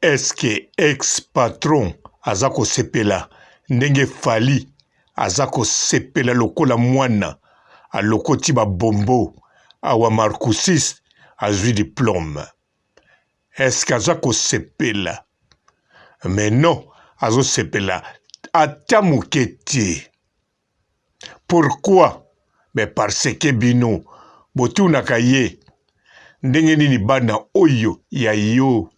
Est-ce que ex-patron azako sepela ndenge fali azako sepela lokola mwana alokoti ba bombo awa Marcoussis azwi diplôme? Est-ce qu'azako sepela? Mais non, azo sepela ata muketi. Pourquoi? Mais parce que bino botunaka ye ndenge nini bana oyo ya yo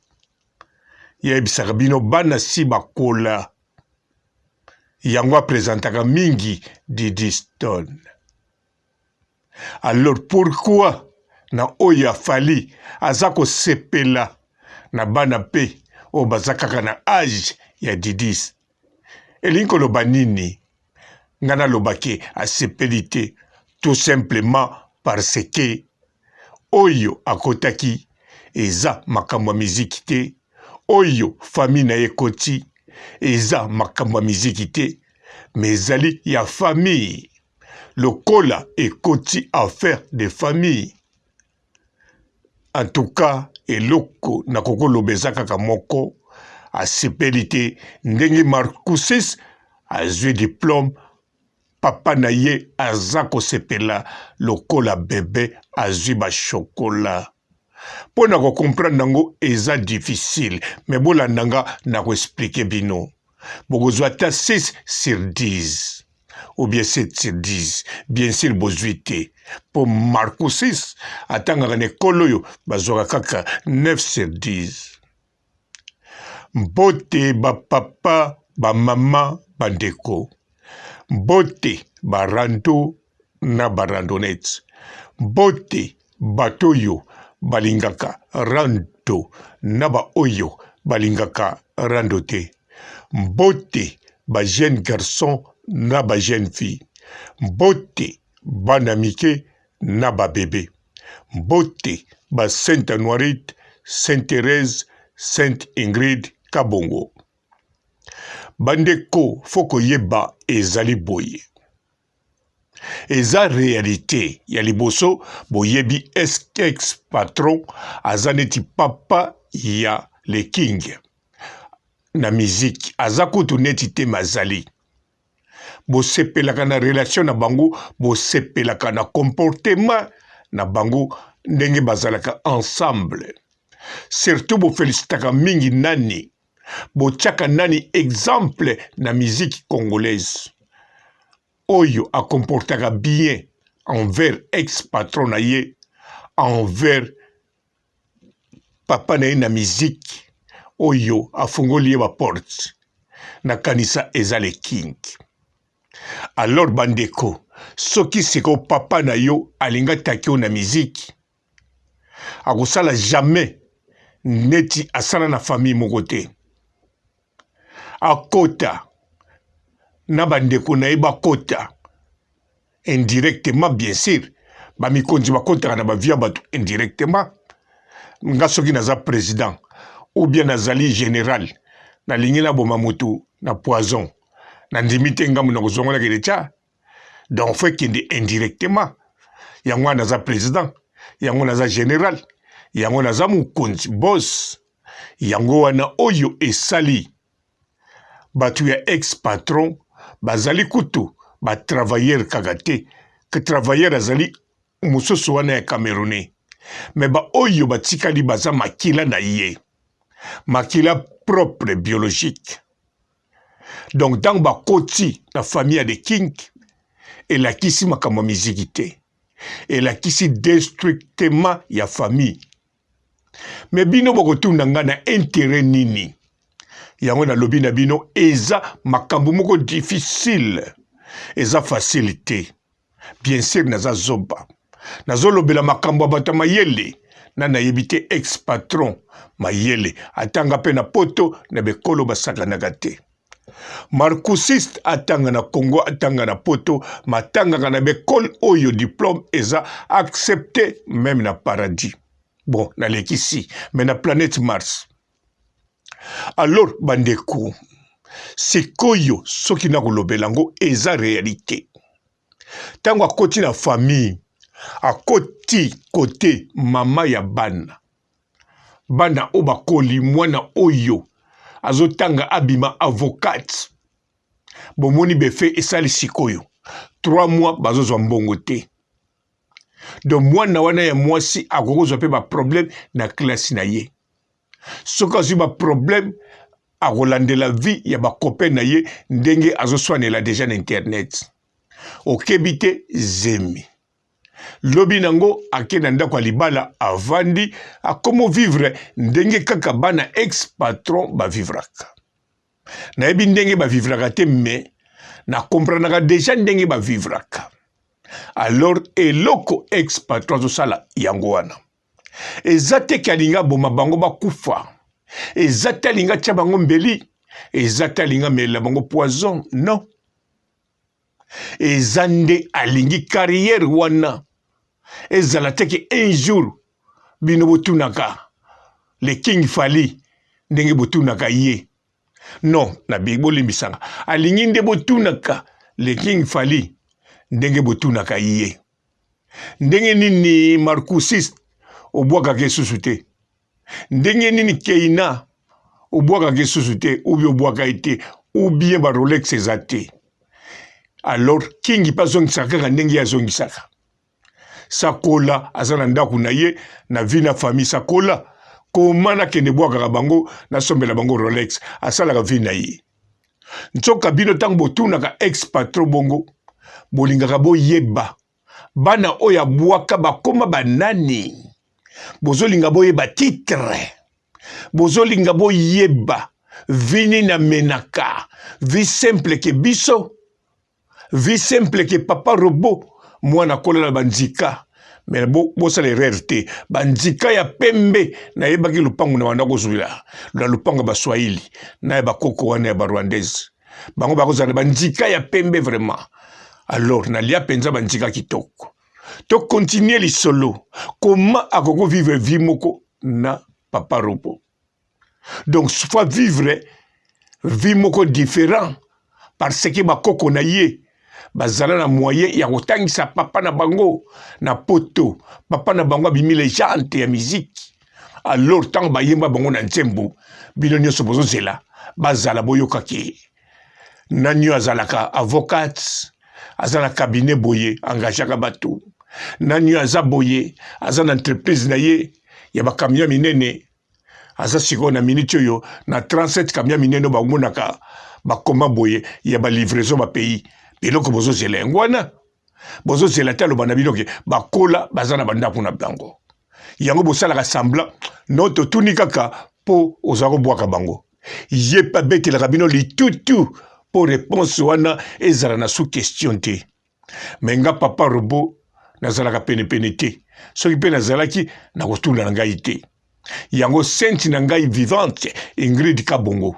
yebisaka bino bana si bakola yango apresentaka mingi Didi Stone. Alors pourquoi na oyo afali azako sepela na bana pe o bazakaka na âge ya Didis? Elingi koloba nini? Ngana lobake asepeli te tout simplement parce que oyo akotaki eza makambo ya miziki te, oyo famille na ye koti eza makambo ya miziki te, mais ezali ya famille. Lokola ekoti affaire de famille. En tout cas, eloko na koko lobeza kaka moko asepeli te ndenge Marcoussis azwi diplôme, papa na ye azako sepela lokola bébé azwi ba chocolat. Pour na comprendre nango eza difficile, mais bolanda nga na ko expliquer bino. Bokozwa ta 6 sur 10 ou bien 7 sur 10, bien sûr bozwi te. Pour Marcoussis atangaka na ekolo oyo bazwaka kaka 9 sur 10. Mbote ba papa, ba mama, bandeko. Mbote barando na barandonete. Mbote batoyo balingaka rando na ba oyo balingaka rando te. Mbote ba jeune garçon na ba jeune fille. Mbote bana mike na ba bébé. Mbote ba Sainte Anoirite, Sainte Thérèse, Sainte Ingrid Kabongo. Bandeko foko yeba ezali boye. Eza réalité ya liboso boyebi ex-patron azaneti papa ya le king. Na musique azakutu neti te mazali. Bosepelaka na relation na bango, bosepelaka na comportement na bango ndenge bazalaka ensemble. Surtout bofelicitaka mingi nani. Botiaka nani exemple na musique congolaise. Oyo a comportaka bien envers ex-patron na ye, envers papa na ye na musique. Oyo a fungoli ye ba porte. Na kanisa eza le king. Alors bandeko, soki seko papa na yo alinga takio na musique, akosala jamais neti asala na famille moko te. Akota na bandeko na ye bakota indirectement, bien sûr. Bamikonzi bakotaka na bavia bato indirectement. Nga soki naza président ou bien nazali général na lingi na boma mutu na poison na ndimite ngamu na kozongola kerecha, donc fait kende indirectement. Yango naza président, yango naza général, yango naza mukonzi boss, yango wana oyo esali batu ya ex-patron bazali kutu ba travailleur kagate, que travailleur azali musoso wana ya Camerounais. Mais ba oyo batikali baza makila na ye. Makila propre biologique. Donc dans ba koti na famille de king, et kisi makambo miziki te. Et kisi destructement ya famille. Mais bino bokotuna nga na intérêt nini. Yango na lobi na bino eza makambo moko difficile. Eza facilité. Bien sûr naza zoba. Nazo lobela makambo abata mayele. Na yebite ex-patron mayele. Atanga pe na poto na bekolo basaka nagate. Marcoussis atanga na Congo, atanga na poto, matanga na bekol oyo diplôme eza accepté même na paradis. Bon, na lekisi, mais na planète Mars. Alors, bandeko, sikoyo soki na kolobelango eza réalité. Tango akoti na famille, akoti côté mama ya bana. bana o bakoli mwana oyo azotanga abima avocat bomoni befe esali sikoyo 3 mois bazozwa mbongo te. Donc mwana wana ya mwasi akokozwa pe ba problème na classe na ye. Soka azwi ba problème akolandela vie ya ba copain na ye ndenge azoswanela déjà na internet. Okebi te zemi. Lobi nango akenda ndako libala avandi akomo vivre ndenge kaka bana ex patron ba vivraka. Na yebi ndenge ba vivraka te mais na comprendra déjà ndenge ba vivraka. Alors eloko ex patron zo sala yango wana. Ezate kalinga boma bango bakufa. Ezate alinga tia bango mbeli. Ezate alinga mela bango poison. Non. Ezande alingi carrière wana. Ezala teke un jour bino botunaka le king fali ndenge botunaka ye. Non, na bibo limbisanga. Alingi nde botunaka le king fali ndenge botunaka ye. Ndenge nini Marcousis obwaka ke susu te. Ndenge nini Keina obwaka ke susu te ou bien obwaka ite ou bien ba Rolex ezate. Alors king pa zongisaka kaka ndenge ya zongisaka. Sakola azana ndaku na ye na vie na famille sakola komana kende bwaka bango na sombela bango Rolex asala ka vie na ye. Nzoka bino tango botunaka ex patron bongo bolingaka boyeba bana oya bwaka bakoma banani bozolinga boyeba titre bozolinga boyeba vini na menaka vie simple ke biso vie simple ke papa robot mwana kolela banzika mais bosa les RRT banzika ya pembe na yebaki lupango na wanda kozwila na lupango ba Swahili na ba koko wana ya ba Rwandaise bango bakozala banzika ya pembe vraiment. Alors na lia penza banzika kitoko to continuer li solo comment akoko vivre vie moko na papa robot. Donc soit vivre vie moko différent parce que ba koko na ye bazala na moyen ya kotangisa papa na bango na poto papa na bango bimi légende ya musique. Alors tant bayemba bango na nzembo bino nyonso bozozela bazala boyokaki nanyo azalaka avocat azana cabinet boye engagaka bato nanyo aza boye azana entreprise na ye ya ba camion minene aza siko na minute yo na 37 camion minene ba monaka ba koma boye ya ba livraison ba pays biloko bozo zela ngwana bozo zela talo bana biloke bakola bazana bandako na bango yango bosala semblant noto tuni kaka po ozako bwaka bango ye pa betela kabino li tutu pour réponse wana ezala na sous question te menga papa robot nazalaka pene te soki pe nazalaki na kotula na ngai te yango senti na ngai vivante Ingrid Kabongo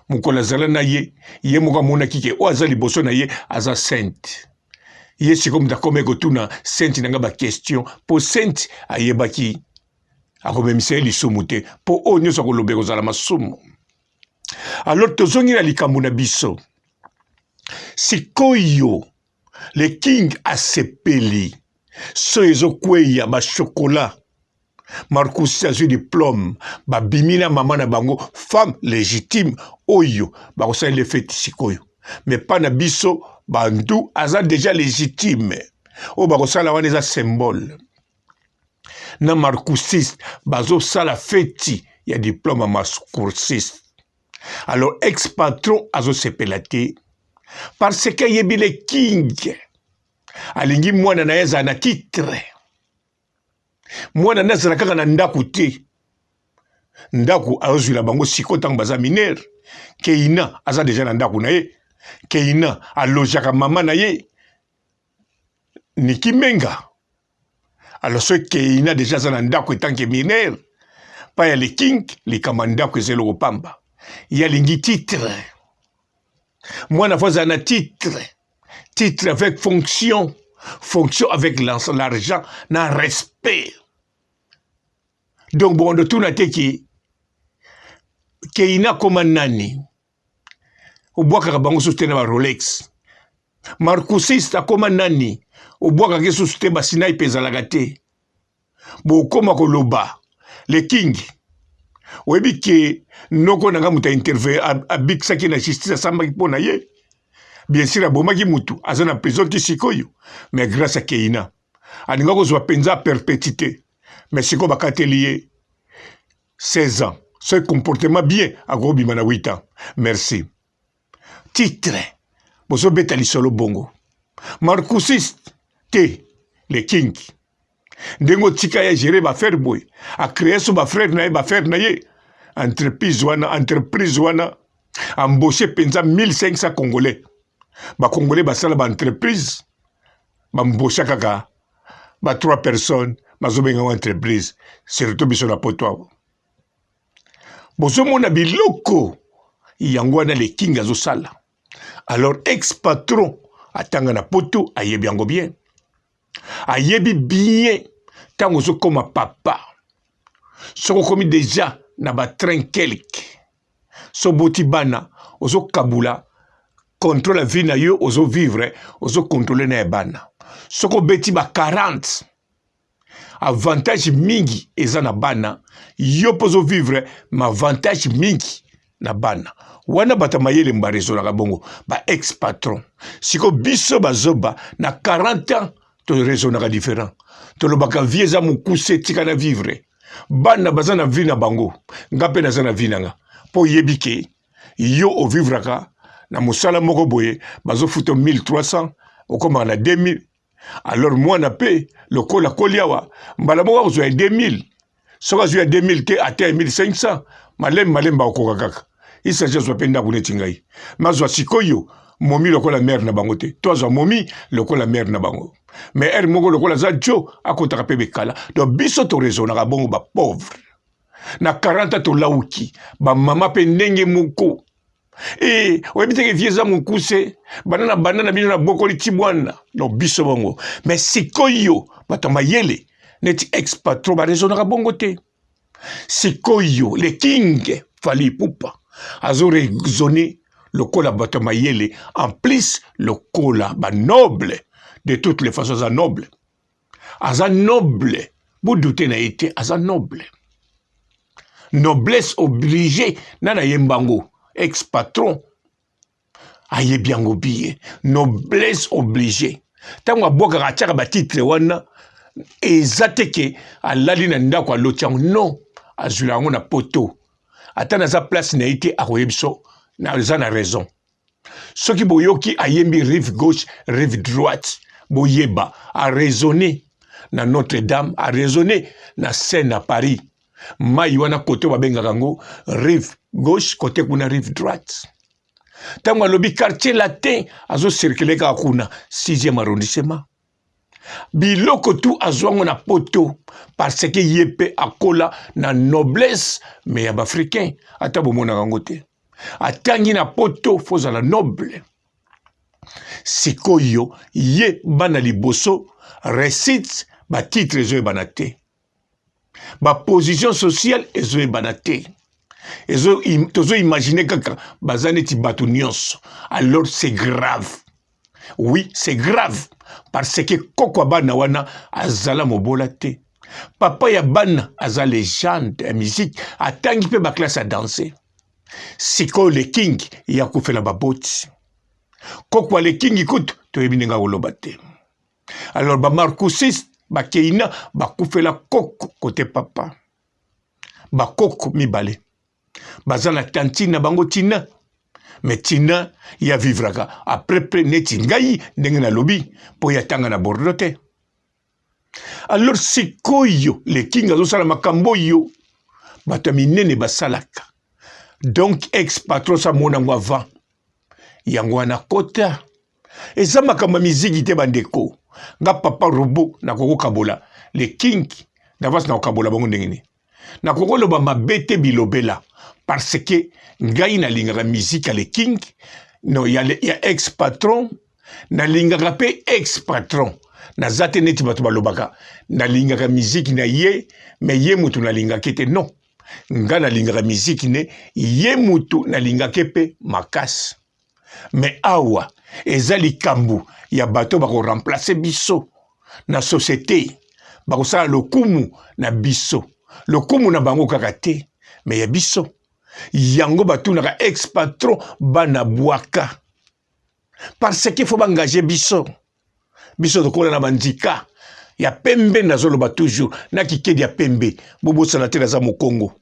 mukola zala na ye moko mona kike o azali boso na ye aza sainte ye sikom da komeko tuna sainte nanga ba question po sainte ayebaki akomemisa lisumu te po o nyoso kolobeko zala masumu. Alors tozongi na likambo na biso sikoyo le king asepeli so ezokweya ba chocolat Marcousis azwi diplôme babimina mama na bango femme légitime oyo bakosala le fête sikoyo mais pas na biso bandu aza déjà légitime o bakosala wana eza symbole na Marcousis bazosala fête ya diplôme ya Marcousis. Alors ex patron azosepela te parce que yebi le king alingi mwana na yeza na titre mwana nazala kaka na ndaku te ndaku azwila bango siko tango baza minere Keina aza deja na ndaku na ye Keina alojaka mama na ye Niki Menga. Alors ce Keina deja aza na ndaku etanke minere pa ya le king likama ndaku ezelo kopamba ya lingi titre mwana fo azala na titre avec fonction avec l'argent na respect. Donc bon de tout na teki Keina koma nani obwaka bango sostene ba Rolex Marcousis akoma nani obwaka ke sostene ba Sinai pezalaka te bo koma koloba le king oyebi ke noko nanga muta interview abikisaki na justice asambaki mpo na ye bien sûr abomaki mutu aza na prison ti sikoyo mais grâce à Keina alinga kozwa penza à perpétuité mais sikoyo bakateli ye 16 ans ce comportement bien akobima na 8 ans merci titre bozobeta lisolo bongo marcusiste te le king ndengo tika ya gérer baffaire boy a créer so bafrère na ye baffaire na ye entreprise wana embauché penza 1500 congolais bakongolais basala baentreprise bambaucha kaka 3 personnes bazobenga entreprise surtout biso na poto awo bozomona biloko yango wana le king azosala alors ex-patron atanga na poto ayebi yango bien ayebi bien tango ozokoma papa soko komi déjà na batrain quelque so boti bana ozokabula contrôle la vie na yo ozovivre ozokontrôle na bana soko beti ba 40 avantage mingi eza na bana yo pozo vivre ma avantage mingi na bana wana bata mayele mbarezo na kabongo ba ex patron siko biso bazoba na 40 ans to raison na différent to lo baka vie za mukuse tika na vivre bana baza na vie na bango ngape na za na vie nanga po yebike yo o vivre ka na musala moko boye bazo futo 1300 okoma na 2000 alors moi na pe lokola koliawa mbala moko zo 2000 soka zo 2000 te ate 1500 malem ba okoka kaka isa je zo penda kuneti ngai mazwa sikoyo momi lokola mère na bango te toza momi lokola mère na bango mais er moko lokola za jo akotaka pe bekala donc biso to raison na bongo ba pauvre na 40 to lauki ba mama pe ndenge moko et oebiteke vieza mukuse banana bino na bokoli tibwana no biso bongo mais sikoyo bato mayele neti ex-patron ba raisonnera bongo te sikoyo le king fali pupa azo raisonner lokola bato mayele en plus lokola ba noble de toutes les façons aza noble vous doutez na été aza noble noblesse obligée nana yembango ex-patron aye bien obligé noblesse obligée tango aboka kachaka ba titre wana ezateke alali na ndako alotiango non azulango na poto atana za place na ite akoyebso na za na raison soki boyoki ayembi rive gauche rive droite boyeba a raisonner na Notre-Dame a raisonner na Seine à Paris mai wana côté babengaka ngo rive gauche côté kuna rive droite tango alobi quartier latin azo circuler ka kuna 6e arrondissement biloko tu azwango na poto parce que yepe akola na noblesse mais ya bafricain ata bomona kango te atangi na poto foza la noble sikoyo ye bana liboso récite ba titre ezo ebana te ba position sociale ezo ebana te tozo imaginer kaka bazane ti bato nyonso alors c'est grave oui c'est grave parce que koko bana wana azala mobola te papa ya bana aza légende ya musique atangi pe ba classe à danser siko le king ya kufela baboti koko le king ikutu to ebininga koloba te alors ba marcusiste ba keina ba kufela koko côté papa ba koko mibale bazala tantine bango tina mais tina ya vivraka après neti ngai ndenge na lobi po ya tanga na bordeaux te alors sikoyo le king azosala makambo yo bato minene basalaka donc ex-patron sa monango avant yango wana kota eza makambo miziki te bandeko nga papa robo na koko kabola le king d'avance na kabola bango ndenge ni na koko loba mabete bilobela parce que ngai na lingaka musique le king no ya ex-patron na lingaka pe ex-patron na zate neti bato balobaka na lingaka musique na ye mais ye mutu na lingaka te non nga na lingaka musique ne ye mutu na lingaka pe makasi mais awa eza likambu ya bato bako remplacer biso na société bako sala lokumu na biso lokumu na bango kaka te mais ya biso yango batunaka ex patron bana bwaka parce qu'il faut engager biso tokola na bandika ya pembe nazoloba toujours na kikedi ya pembe bobosana te naza mokongo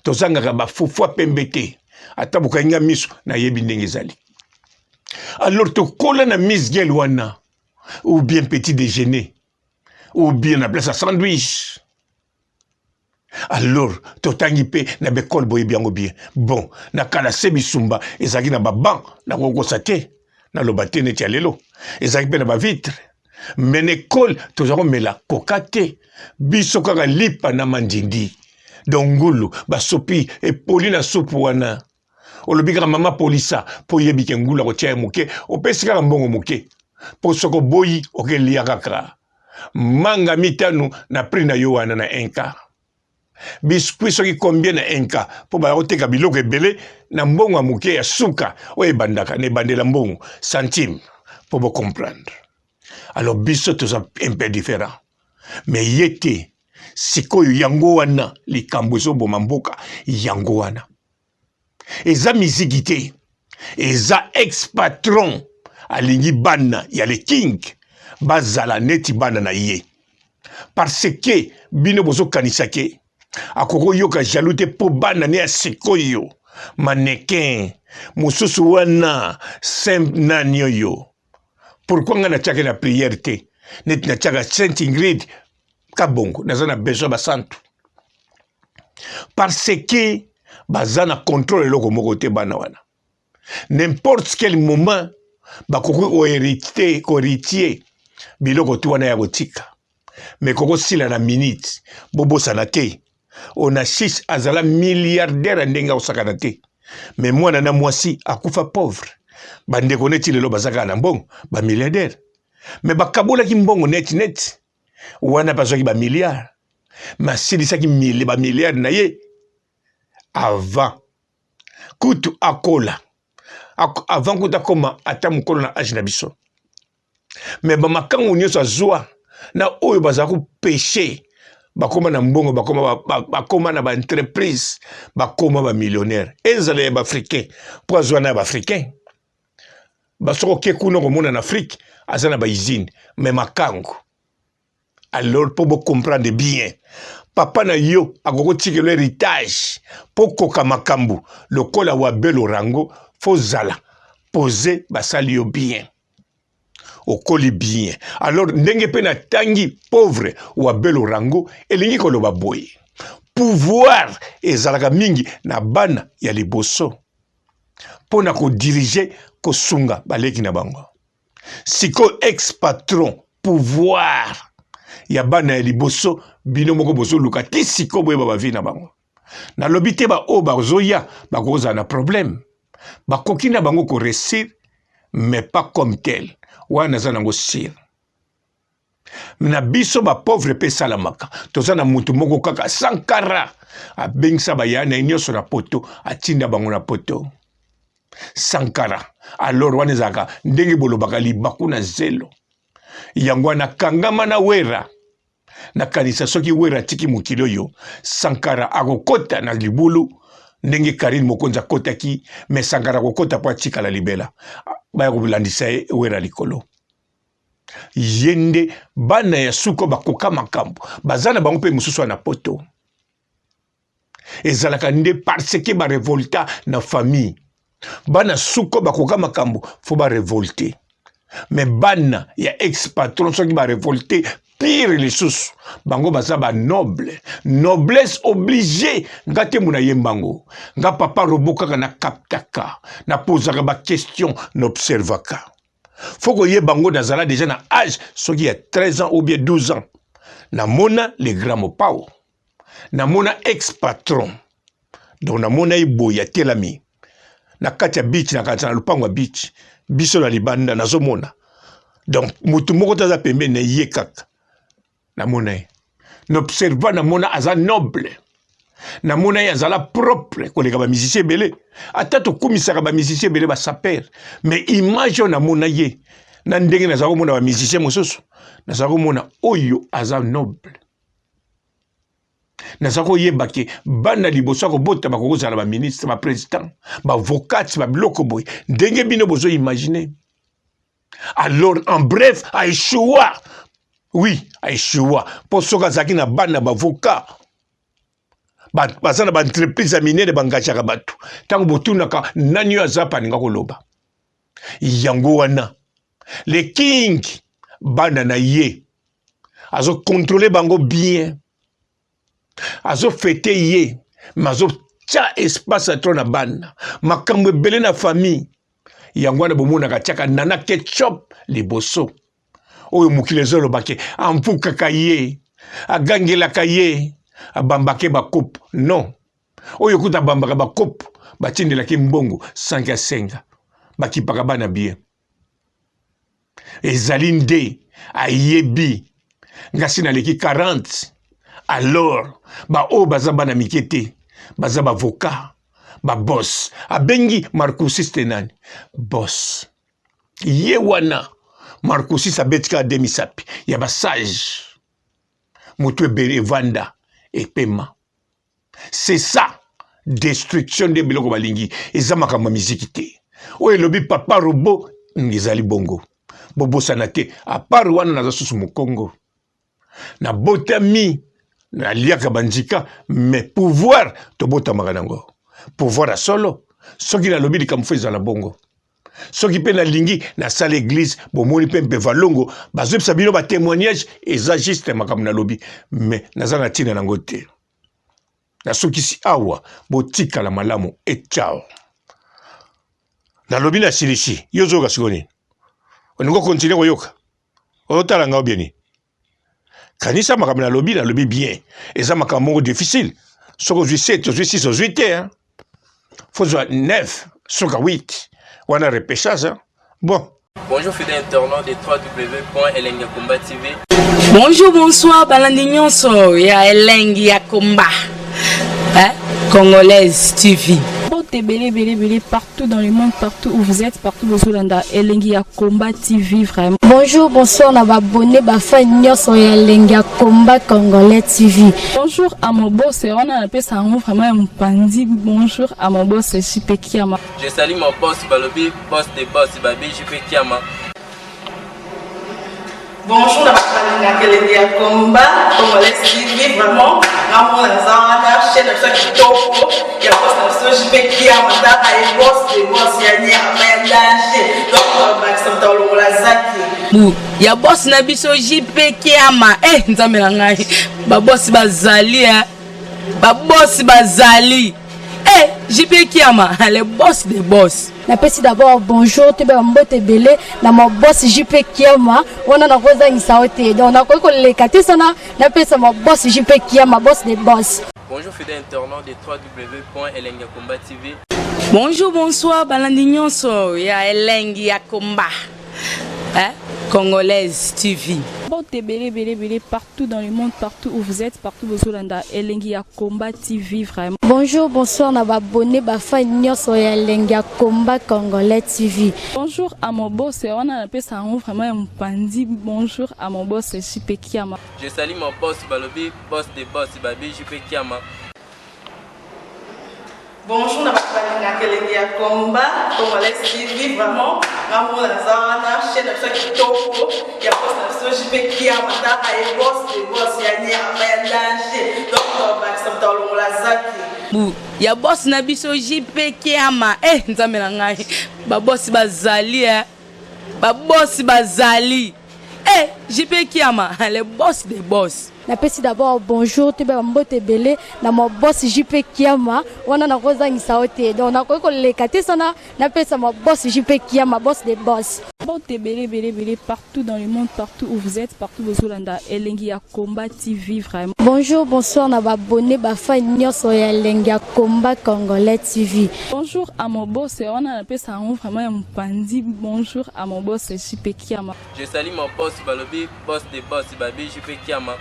tozangaka bafufwa pembe te ata bokainga miso nayebi ndenge ezali alors tokola na Miss Girl wana ou bien petit déjeuner ou bien na place à sandwich alors totangi pe na bekol boye biango bien bon na kala se bisumba ezaki na baban na kokosa te na loba te neti ya lelo ezaki pe na bavitre mais nekole tozako mela koka te biso kaka lipa na mandindi dongulu basopi epoli na supu wana olobi kaka mama polisa po yebi ke ngula kotia ye moke opesi kaka mbongo moke po soko boyi okelia kaka manga mitano na prix na yo wana na enka biskuit soki combien na enka po ba oteka biloko ebele na mbongo ya moke ya suka oyo ebandaka na ebandela mbongo centime po bo comprendre alors biso toza un peu différent mais yete sikoyo yango wana likambo ezoboma mboka yango wana eza miziki te eza ex patron alingi bana ya le king bazala neti bana na ye parce que bino bozokanisa ke akoko yoka jaloux te po bana ne ya sikoyo mannequin mosusu wana simple nani oyo pourquoi nga natiaka na prière te neti natiaka Saint Ingrid kabongo naza na besoin basantu parce que baza na contrôle eloko moko te bana wana n'importe quel moment bakoki koheritier biloko tu wana ya kotika mais koko sila na minute bobosana te Onachis azala milliardaire ndenge osakana te mais mwana na mwasi akufa pauvre bandeko neti lelo bazaka na mbongo ba milliardaire mais bakabolaki mbongo net wana bazwaki ba milliard masilisaki ba milliard na ye avant kutu akola avant kutu akoma ata mokolo na age na biso mais bamakango nyonso azwa na oyo bazala kupeshe bakoma na mbongo bakoma na baentreprise bakoma bamillionnaire ezala ya baafricain mpo azwa na ya baafricain basoko ke kuna komona na afrique aza na bausine mais makango alors mpo bocomprendre bien papa na yo akokotikelo héritage mpo koka makambo lokola wa belo rango fo zala pose basali yo bien okoli bien alors ndenge pe na tangi pauvre wa belo rango elingi koloba boye pouvoir ezalaka mingi na bana ya liboso mpo na kodirige kosunga baleki na bango siko ex patron pouvoir ya bana ya liboso bino moko bozoluka ti siko boyeba bavi na bango nalobi te baoyo bazoya bakozala na problème bakoki na bango koresir mais pas comme tel wana naza nango sire na biso bapauvre mpe esalamaka toza na motu moko kaka sankara abengisa bayaya na ye nyonso na poto atinda bango na poto sankara alors wana ezalaka ndenge bolobaka libaku na zelo yango wana kangama na wera nakanisa soki wera atiki mokili oyo sankara akokota na libulu ndenge Karine Mokonzi akotaki mais sankara akokota mpo atikala libela baya kolandisa ye wera likolo yende bana ya suko bakoka makambo baza na bango mpe mosusu na poto ezalaka nde parce que barevolta na famille bana suko bakoka makambo fo barevolte mais bana ya ex patron soki barevolte pire lisusu bango baza ba noble noblesse obligée nga te muna yembango nga papa robokaka na kaptaka na posaka ba question n'observaka faut ye bango nazala déjà na âge soki ya 13 ans ou bien 12 ans na mona les grands mopao na mona ex patron donc na mona iboya telami na kati ya beach na kati na lupango ya beach biso na libanda nazomona donc mutu moko taza pembe na ye kaka namona ye n'observa namona aza noble namona ye azala propre koleka bamusicien ebele ata tokumisaka bamusicien ebele basaper mais image oyo namona ye na ndenge nazala komona bamusicien mosusu nazala komona oyo aza noble nazako yebake bana liboso ko bota bakokoza na ba ministre ba président ba avocat ba biloko boy ndenge bino bozo imaginer. Alors en bref a échoué. Oui, a échoué. Pour soka zaki na bana ba avocat bazana ba entreprise minière bangachaka batu tango botunaka nani azapa ninga koloba yango wana le king bana na ye azo contrôler bango bien azo fêter ye mazo tia espace à na bana makambo ebele na famille yango wana bomona katiaka nana ketchup liboso oyo mukile zolo bake ampukaka ye agangelaka ye abambake bakopo non oyo kuta bambaka bakopo batindelaki mbongo 5 bakipaka bana bien ezali nde ayebi ngasi naleki 40 alors o baza bana mikete baza bavoka baboss abengi Marcoussis tenani boss ye wana Marcoussis abetika demisapi ya basage moto ebele vanda et paiement. C'est ça, destruction de biloko balingi. Eza makambo miziki te. Oye lobi papa robo ngizali bongo. Bobo sanate a part wana naza susu mukongo. Na botami na liaka bandika mais pouvoir to bota makanango. Pouvoir a solo. Soki na lobi likamfeza la bongo. Soki pe na lingi na salle église bomoni pe mpe valongo bazwe sabino ba témoignage eza juste makambo na lobi mais naza na tina nango te na soki si awa botika la malamu et ciao na lobi na silishi yozo ka sikoni oningo continuer koyoka otala ngao bien ni kanisa makambo na lobi bien eza makambo difficile soko 7 6 8 hein faut 9 soka 8 on a repêché ça. Bon. Bonjour fidèles internautes de www.elengiakomba TV. Bonjour, bonsoir, Balandignon so ya Elengiakomba. Congolaise TV. Belé partout dans le monde, partout où vous êtes, partout où vous êtes, Elengiakomba TV vraiment. Bonjour, bonsoir, on a abonné Bafan Nyonso ya Elengiakomba Congolais TV. Bonjour à mon boss, on a appelé ça vraiment un pandi. Bonjour à mon boss, JP Kiama. Je salue mon boss Balobi, boss des boss Babi, JP Kiama. Bonjour, Elengiakomba Congolais TV vraiment. Ramon Lazana, chaîne de ceux qui topo, il y a pas de JP Kiama, et boss des boss, il y a un danger. Donc, Maxime Tolong Lazaki. Ya boss na biso JP Kiama nzambe na ngai ba boss bazali ba boss bazali JP Kiama le boss des boss. Na pesi d'abord bonjour te ba mbote belé na mo boss JP Kiama wana na koza ngisaote donc na ko lekate sana na pesa mo boss JP Kiama boss des boss. Bonjour fidèles internautes de www.elengiakomba TV. Bonjour bonsoir Balandignon so ya Elengiakomba. Congolaise TV. Belé partout dans le monde, partout où vous êtes, partout où vous êtes, Elengiakomba TV vraiment. Bonjour, bonsoir, on a abonné Bafan Nyonso ya Elengiakomba Congolais TV. Bonjour à mon boss, on a appelé ça vraiment un pandi. Bonjour à mon boss JP Kiama. Je salue mon boss Balobi, boss des boss Babi, JP Kiama. Bonjour, Elengiakomba Congolais TV vraiment. Ramon Lazana, chaîne de ceux qui topo, il y a pas de JP Kiama, et boss des boss, il y a un danger. Donc, Maxime Tolong Lazaki. Ya boss na biso JP Kiama nzambe na ngai ba boss bazali ba boss bazali JP Kiama le boss des boss. Na pesi d'abord bonjour te ba mbote belé na mo boss JP Kiama wana na koza ngisaote donc na ko lekate sana na pesa mo boss JP Kiama boss des boss. Belé partout dans le monde, partout où vous êtes, partout où vous êtes, Elengiakomba TV vraiment. Bonjour, bonsoir, on a abonné Bafan Nyonso ya Elengiakomba Congolais TV. Bonjour à mon boss, on a appelé ça vraiment un pandi. Bonjour à mon boss JP Kiama. Je salue mon boss Balobi, boss des boss Babi, JP Kiama.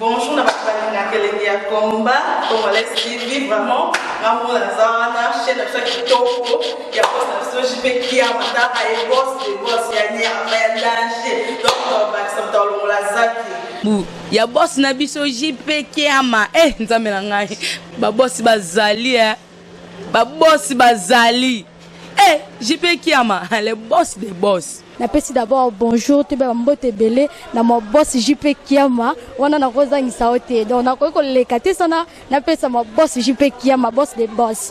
Bonjour, na bakubali na kelenge ya komba congolais TV vraiment ngamu na zana chaîne ça kitoko ya boss na so jipe kia mata ay boss de boss ya ni ya danger donc ba ça tolo la zaki bu ya boss na biso jipe kia ma nzambe na ngai ba boss bazali ba boss bazali jipe kia ma les boss des boss. Napesi d'abord bonjour te ba mbote belé na mo boss JP Kiama wana na kozangisa ote donc na ko lekate sana napesa mo boss JP Kiama boss des boss.